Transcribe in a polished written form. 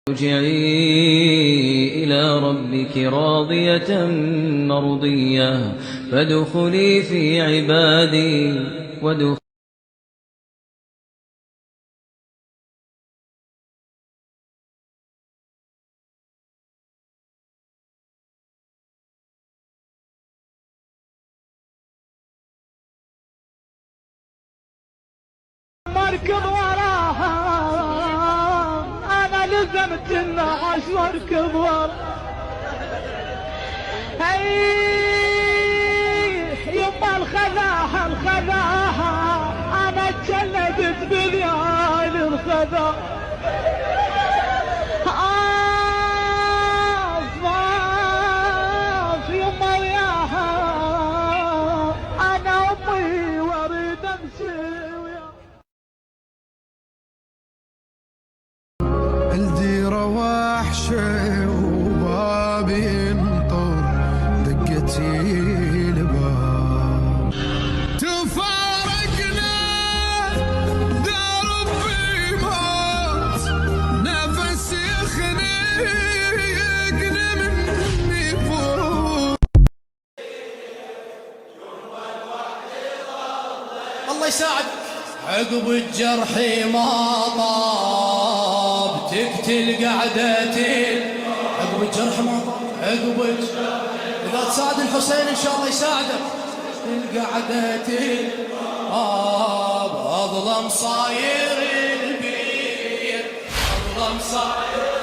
ارجعي إلى ربك راضية مرضية فادخلي في عبادي وادخلي مركب وراها انا لزمت النعاش واركب وراها. هي يما الخذاها انا اتجلدت بليالي الخذا. يما وياها انا امي واريد امشي. الديرة وحشة وبابي ينطر دقتي الباب تفارقنا دربي موت نفس يخنقني مني فوق. الله يساعدك عقب الجرح ما طاب تقتل قعدتين. عقب الجرح ما طاب عقب إذا تساعد الحسين إن شاء الله يساعدك. القعدتين أظلم صاير البير أظلم صاير